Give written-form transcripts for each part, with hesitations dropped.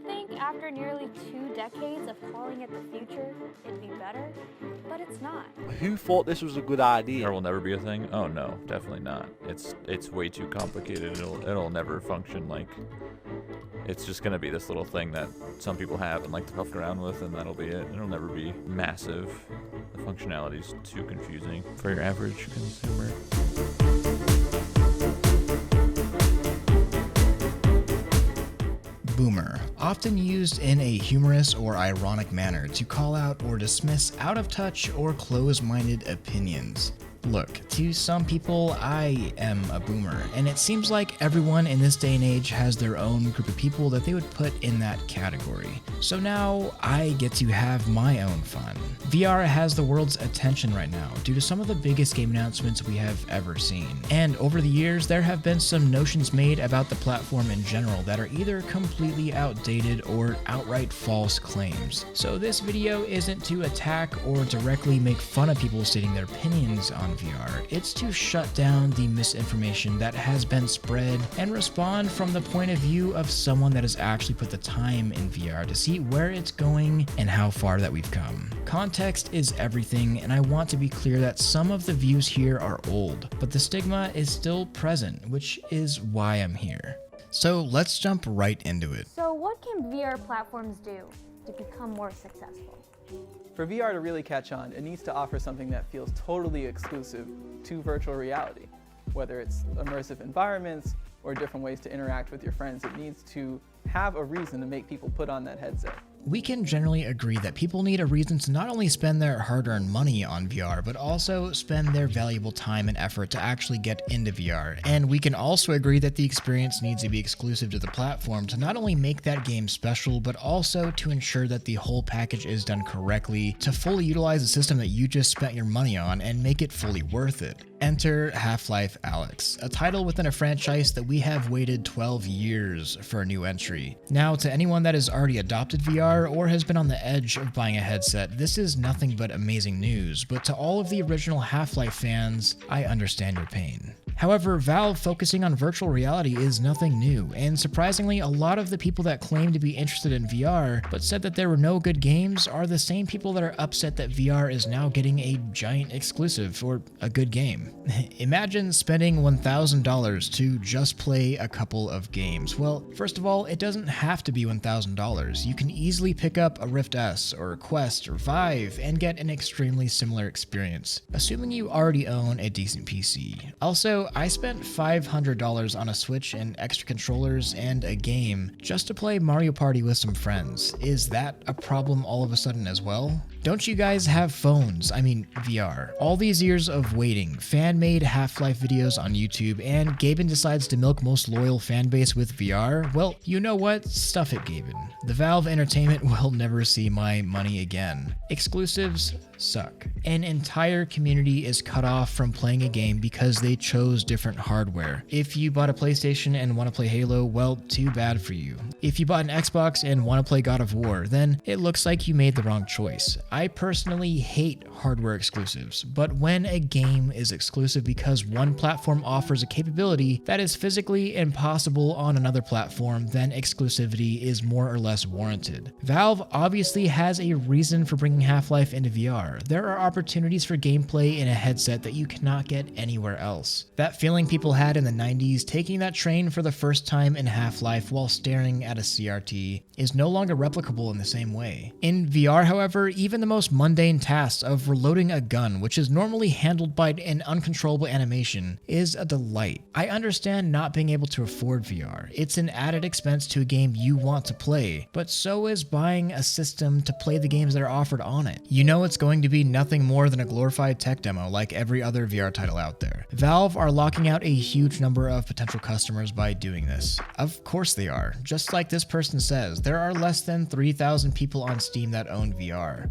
think after nearly 2 decades of calling it the future, it'd be better, but it's not. Who thought this was a good idea? VR will never be a thing? Oh no, definitely not. It's way too complicated. It'll never function. Like, it's just gonna be this little thing that some people have and like to puff around with, and that'll be it. It'll never be massive. The functionality's too confusing for your average consumer. Boomer, often used in a humorous or ironic manner to call out or dismiss out-of-touch or close-minded opinions. Look, to some people, I am a boomer, and it seems like everyone in this day and age has their own group of people that they would put in that category. So now I get to have my own fun. VR has the world's attention right now due to some of the biggest game announcements we have ever seen. And over the years, there have been some notions made about the platform in general that are either completely outdated or outright false claims. So this video isn't to attack or directly make fun of people stating their opinions on VR. It's to shut down the misinformation that has been spread and respond from the point of view of someone that has actually put the time in VR to see where it's going and how far that we've come. Context is everything, and I want to be clear that some of the views here are old, but the stigma is still present, which is why I'm here. So let's jump right into it. So what can VR platforms do to become more successful? For VR to really catch on, it needs to offer something that feels totally exclusive to virtual reality. Whether it's immersive environments or different ways to interact with your friends, it needs to have a reason to make people put on that headset. We can generally agree that people need a reason to not only spend their hard-earned money on VR, but also spend their valuable time and effort to actually get into VR. And we can also agree that the experience needs to be exclusive to the platform to not only make that game special, but also to ensure that the whole package is done correctly to fully utilize the system that you just spent your money on and make it fully worth it. Enter Half-Life Alyx, a title within a franchise that we have waited 12 years for a new entry. Now, to anyone that has already adopted VR or has been on the edge of buying a headset, this is nothing but amazing news, but to all of the original Half-Life fans, I understand your pain. However, Valve focusing on virtual reality is nothing new, and surprisingly, a lot of the people that claim to be interested in VR but said that there were no good games are the same people that are upset that VR is now getting a giant exclusive for a good game. Imagine spending $1,000 to just play a couple of games. Well, first of all, it doesn't have to be $1,000. You can easily pick up a Rift S or Quest or Vive and get an extremely similar experience, assuming you already own a decent PC. Also, I spent $500 on a Switch and extra controllers and a game just to play Mario Party with some friends. Is that a problem all of a sudden as well? Don't you guys have phones? I mean, VR. All these years of waiting, fan-made Half-Life videos on YouTube, and Gaben decides to milk most loyal fanbase with VR? Well, you know what? Stuff it, Gaben. The Valve Entertainment will never see my money again. Exclusives suck. An entire community is cut off from playing a game because they chose different hardware. If you bought a PlayStation and want to play Halo, well, too bad for you. If you bought an Xbox and want to play God of War, then it looks like you made the wrong choice. I personally hate hardware exclusives, but when a game is exclusive because one platform offers a capability that is physically impossible on another platform, then exclusivity is more or less warranted. Valve obviously has a reason for bringing Half-Life into VR. There are opportunities for gameplay in a headset that you cannot get anywhere else. That feeling people had in the 90s taking that train for the first time in Half-Life while staring at a CRT is no longer replicable in the same way. In VR, however, even the most mundane tasks of reloading a gun, which is normally handled by an uncontrollable animation, is a delight. I understand not being able to afford VR. It's an added expense to a game you want to play, but so is buying a system to play the games that are offered on it. You know it's going to be nothing more than a glorified tech demo like every other VR title out there. Valve are locking out a huge number of potential customers by doing this. Of course they are. Just like this person says, there are less than 3,000 people on Steam that own VR.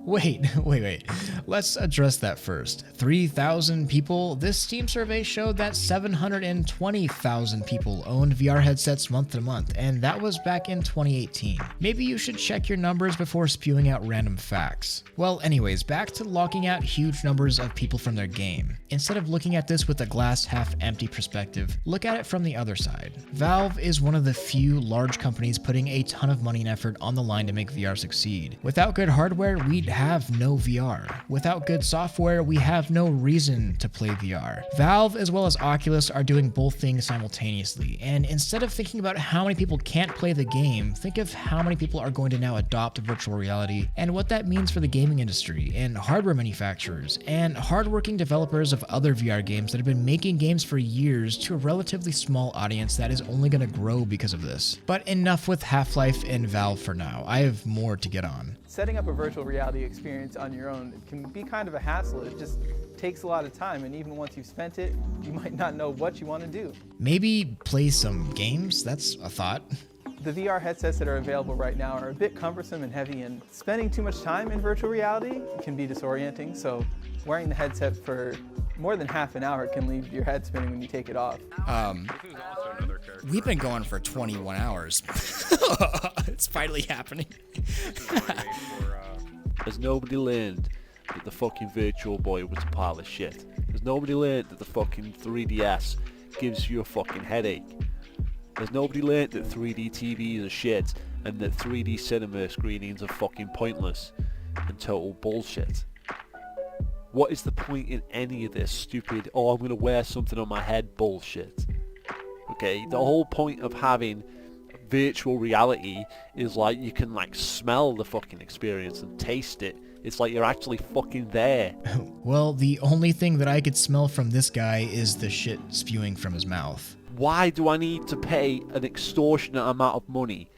Wait. Let's address that first. 3,000 people? This Steam survey showed that 720,000 people owned VR headsets month to month, and that was back in 2018. Maybe you should check your numbers before spewing out random facts. Well, anyways, back to locking out huge numbers of people from their game. Instead of looking at this with a glass half empty perspective, look at it from the other side. Valve is one of the few large companies putting a ton of money and effort on the line to make VR succeed. Without good hardware, we'd have no VR. Without good software, we have no reason to play VR. Valve as well as Oculus are doing both things simultaneously, and instead of thinking about how many people can't play the game, think of how many people are going to now adopt virtual reality and what that means for the gaming industry and hardware manufacturers and hardworking developers of other VR games that have been making games for years to a relatively small audience that is only going to grow because of this. But enough with Half-Life and Valve for now. I have more to get on. Setting up a virtual reality experience on your own can be kind of a hassle. It just takes a lot of time, and even once you've spent it, you might not know what you want to do. Maybe play some games? That's a thought. The VR headsets that are available right now are a bit cumbersome and heavy, and spending too much time in virtual reality can be disorienting, so wearing the headset for more than half an hour can leave your head spinning when you take it off. We've been going for 21 hours. It's finally happening. Has nobody learned that the fucking Virtual Boy was a pile of shit? Has nobody learned that the fucking 3DS gives you a fucking headache? Has nobody learned that 3D TVs are shit and that 3D cinema screenings are fucking pointless and total bullshit? What is the point in any of this stupid, oh, I'm going to wear something on my head bullshit? Okay, the whole point of having virtual reality is like you can like smell the fucking experience and taste it. It's like you're actually fucking there. Well, the only thing that I could smell from this guy is the shit spewing from his mouth. Why do I need to pay an extortionate amount of money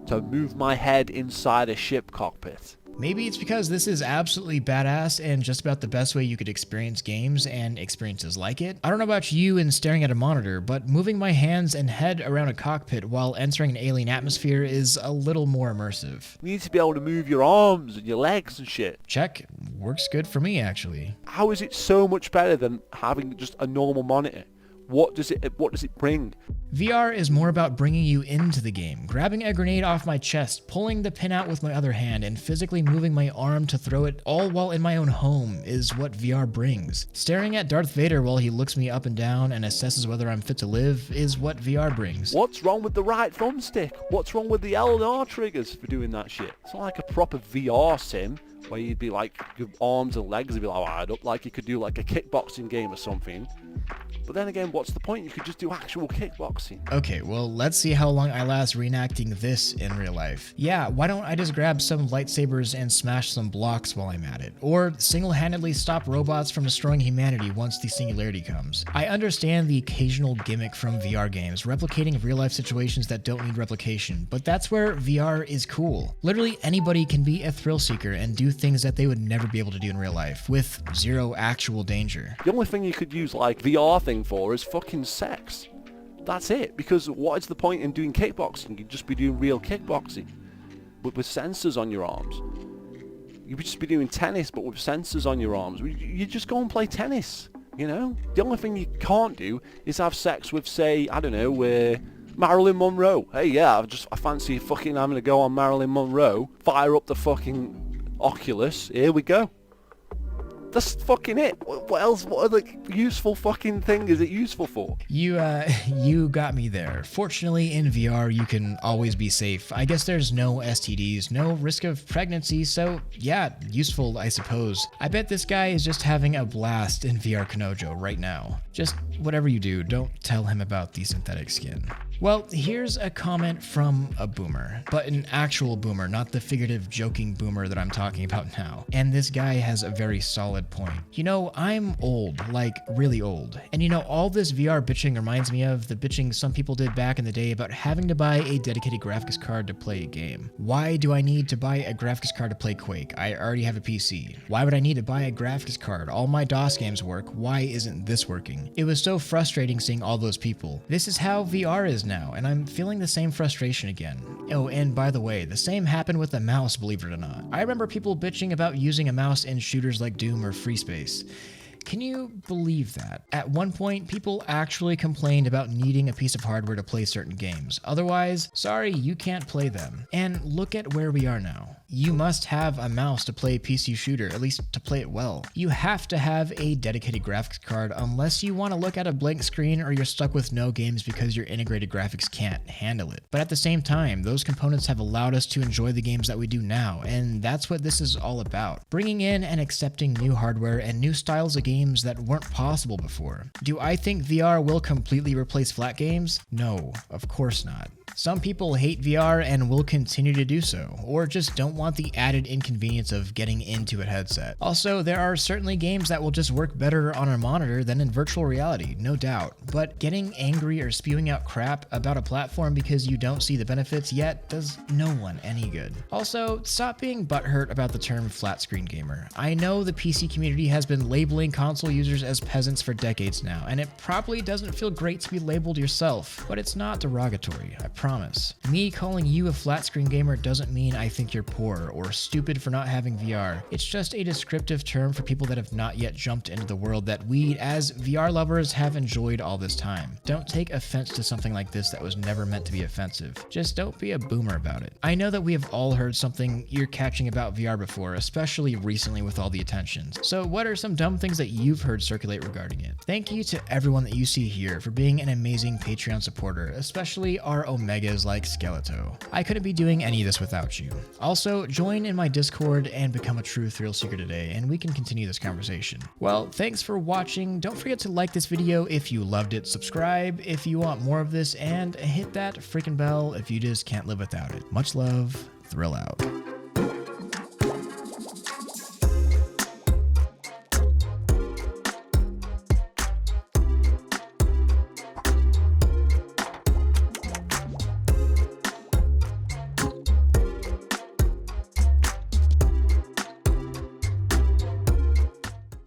to move my head inside a ship cockpit? Maybe it's because this is absolutely badass and just about the best way you could experience games and experiences like it. I don't know about you and staring at a monitor, but moving my hands and head around a cockpit while entering an alien atmosphere is a little more immersive. You need to be able to move your arms and your legs and shit. Check. Works good for me, actually. How is it so much better than having just a normal monitor? What does it bring? VR is more about bringing you into the game, grabbing a grenade off my chest, pulling the pin out with my other hand, and physically moving my arm to throw it all while in my own home is what VR brings. Staring at Darth Vader while he looks me up and down and assesses whether I'm fit to live is what VR brings. What's wrong with the right thumbstick? What's wrong with the L and R triggers for doing that shit? It's not like a proper VR sim where you'd be like, your arms and legs would be like wired up like you could do like a kickboxing game or something. But then again, what's the point? You could just do actual kickboxing. Okay, well, let's see how long I last reenacting this in real life. Yeah, why don't I just grab some lightsabers and smash some blocks while I'm at it? Or single-handedly stop robots from destroying humanity once the singularity comes. I understand the occasional gimmick from VR games, replicating real-life situations that don't need replication, but that's where VR is cool. Literally anybody can be a ThrillSeeker and do things that they would never be able to do in real life, with zero actual danger. The only thing you could use like VR thing for is fucking sex. That's it, because what is the point in doing kickboxing? You'd just be doing real kickboxing, but with sensors on your arms. You would just be doing tennis, but with sensors on your arms. You just go and play tennis, you know? The only thing you can't do is have sex with, say, I don't know, Marilyn Monroe. Hey, yeah, I fancy fucking having to go on Marilyn Monroe, fire up the fucking Oculus, here we go. That's fucking it. What else? What other useful fucking thing is it useful for? You got me there. Fortunately, in VR, you can always be safe. I guess there's no STDs, no risk of pregnancy, so yeah, useful, I suppose. I bet this guy is just having a blast in VR Kanojo right now. Just whatever you do, don't tell him about the synthetic skin. Well, here's a comment from a boomer, but an actual boomer, not the figurative joking boomer that I'm talking about now. And this guy has a very solid point. You know, I'm old, like really old. And you know, all this VR bitching reminds me of the bitching some people did back in the day about having to buy a dedicated graphics card to play a game. Why do I need to buy a graphics card to play Quake? I already have a PC. Why would I need to buy a graphics card? All my DOS games work. Why isn't this working? It was so frustrating seeing all those people. This is how VR is now, and I'm feeling the same frustration again. Oh, and by the way, the same happened with the mouse, believe it or not. I remember people bitching about using a mouse in shooters like Doom or Free Space. Can you believe that? At one point, people actually complained about needing a piece of hardware to play certain games. Otherwise, sorry, you can't play them. And look at where we are now. You must have a mouse to play a PC shooter, at least to play it well. You have to have a dedicated graphics card unless you want to look at a blank screen or you're stuck with no games because your integrated graphics can't handle it. But at the same time, those components have allowed us to enjoy the games that we do now, and that's what this is all about. Bringing in and accepting new hardware and new styles of games that weren't possible before. Do I think VR will completely replace flat games? No, of course not. Some people hate VR and will continue to do so, or just don't want the added inconvenience of getting into a headset. Also, there are certainly games that will just work better on a monitor than in virtual reality, no doubt. But getting angry or spewing out crap about a platform because you don't see the benefits yet does no one any good. Also, stop being butthurt about the term flat screen gamer. I know the PC community has been labeling console users as peasants for decades now, and it probably doesn't feel great to be labeled yourself, but it's not derogatory, I promise. Me calling you a flat screen gamer doesn't mean I think you're poor or stupid for not having VR. It's just a descriptive term for people that have not yet jumped into the world that we, as VR lovers, have enjoyed all this time. Don't take offense to something like this that was never meant to be offensive. Just don't be a boomer about it. I know that we have all heard something ear-catching about VR before, especially recently with all the attentions. So what are some dumb things that you've heard circulate regarding it? Thank you to everyone that you see here for being an amazing Patreon supporter, especially our Omegas like Skeleto. I couldn't be doing any of this without you. Also, join in my Discord and become a true ThrillSeeker today, and we can continue this conversation. Well, thanks for watching. Don't forget to like this video if you loved it, subscribe if you want more of this, and hit that freaking bell if you just can't live without it. Much love, Thrill out.